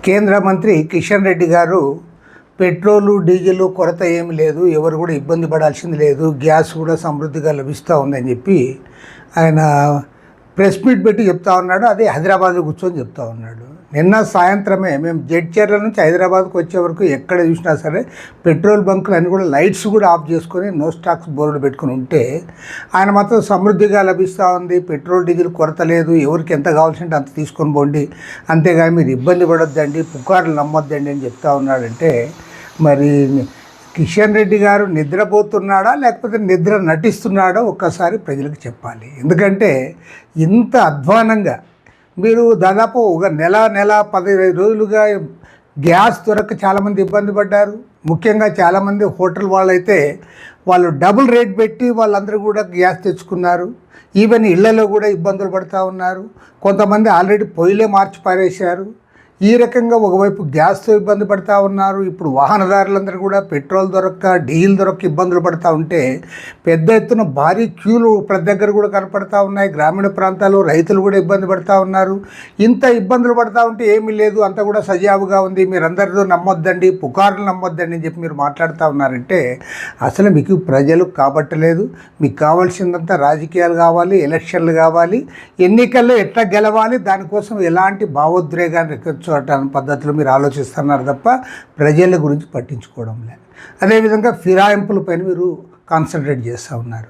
కేంద్ర మంత్రి కిషన్ రెడ్డి గారు పెట్రోలు డీజిల్ కొరత ఏమి లేదు, ఎవరు కూడా ఇబ్బంది పడాల్సింది లేదు, గ్యాస్ కూడా సమృద్ధిగా లభిస్తూ ఉందని చెప్పి ఆయన ప్రెస్ మీట్ పెట్టి చెప్తా ఉన్నాడు. అదే హైదరాబాద్లో కూర్చొని చెప్తా ఉన్నాడు. నిన్న సాయంత్రమే మేము జడ్చర్ల నుంచి హైదరాబాద్కి వచ్చే వరకు ఎక్కడ చూసినా సరే పెట్రోల్ బంకులు అన్నీ కూడా లైట్స్ కూడా ఆఫ్ చేసుకొని నో స్టాక్స్ బోర్డు పెట్టుకుని ఉంటే ఆయన మాత్రం సమృద్ధిగా లభిస్తూ ఉంది, పెట్రోల్ డీజిల్ కొరత లేదు, ఎవరికి ఎంత కావాల్సింటే అంత తీసుకొని పోండి, అంతేగాని మీరు ఇబ్బంది పడొద్దండి, పుకార్లు నమ్మొద్దండి అని చెప్తా ఉన్నాడంటే మరి కిషన్ రెడ్డి గారు నిద్రపోతున్నాడా లేకపోతే నిద్ర నటిస్తున్నాడో ఒక్కసారి ప్రజలకు చెప్పాలి. ఎందుకంటే ఇంత అధ్వానంగా మీరు దాదాపు ఒక నెల 15 రోజులుగా గ్యాస్ దొరక్క చాలామంది ఇబ్బంది పడ్డారు. ముఖ్యంగా చాలామంది హోటల్ వాళ్ళైతే వాళ్ళు డబుల్ రేట్ పెట్టి వాళ్ళందరూ కూడా గ్యాస్ తెచ్చుకున్నారు. ఈవెన్ ఇళ్లలో కూడా ఇబ్బందులు పడుతూ ఉన్నారు. కొంతమంది ఆల్రెడీ పొయ్యిలే మార్చి పారేశారు. ఈ రకంగా ఒకవైపు గ్యాస్తో ఇబ్బంది పడుతూ ఉన్నారు. ఇప్పుడు వాహనదారులందరూ కూడా పెట్రోల్ దొరక్క డీజిల్ దొరక్క ఇబ్బందులు పడుతూ ఉంటే పెద్ద ఎత్తున భారీ క్యూలు ప్రతి దగ్గర కూడా కనపడతా ఉన్నాయి. గ్రామీణ ప్రాంతాల్లో రైతులు కూడా ఇబ్బంది పడుతూ ఉన్నారు. ఇంత ఇబ్బందులు పడుతూ ఉంటే ఏమీ లేదు, అంతా కూడా సజావుగా ఉంది, మీరు అందరితో నమ్మొద్దండి, పుకార్లు నమ్మొద్దండి అని చెప్పి మీరు మాట్లాడుతూ ఉన్నారంటే అసలు మీకు ప్రజలు కాబట్టలేదు. మీకు కావాల్సిందంతా రాజకీయాలు కావాలి, ఎలక్షన్లు కావాలి, ఎన్నికల్లో ఎట్లా గెలవాలి, దానికోసం ఎలాంటి భావోద్రేగాన్ని రెక్కచ్చు పద్ధతిలో మీరు ఆలోచిస్తున్నారు తప్ప ప్రజల గురించి పట్టించుకోవడం లేదు. అదేవిధంగా ఫిరాయింపులపైన మీరు కాన్సన్ట్రేట్ చేస్తూ ఉన్నారు.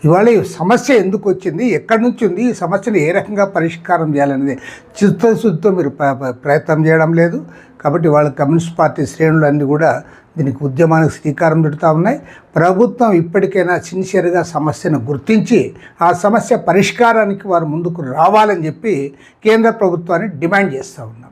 ఇవాళ ఈ సమస్య ఎందుకు వచ్చింది, ఎక్కడి నుంచి ఉంది, ఈ సమస్యను ఏ రకంగా పరిష్కారం చేయాలనేది చిత్తశుద్ధితో మీరు ప్రయత్నం చేయడం లేదు. కాబట్టి వాళ్ళ కమ్యూనిస్ట్ పార్టీ శ్రేణులన్నీ కూడా దీనికి ఉద్యమానికి శ్రీకారం చుడుతూ ఉన్నాయి. ప్రభుత్వం ఇప్పటికైనా సిన్సియర్గా సమస్యను గుర్తించి ఆ సమస్య పరిష్కారానికి వారు ముందుకు రావాలని చెప్పి కేంద్ర ప్రభుత్వాన్ని డిమాండ్ చేస్తూ ఉన్నారు.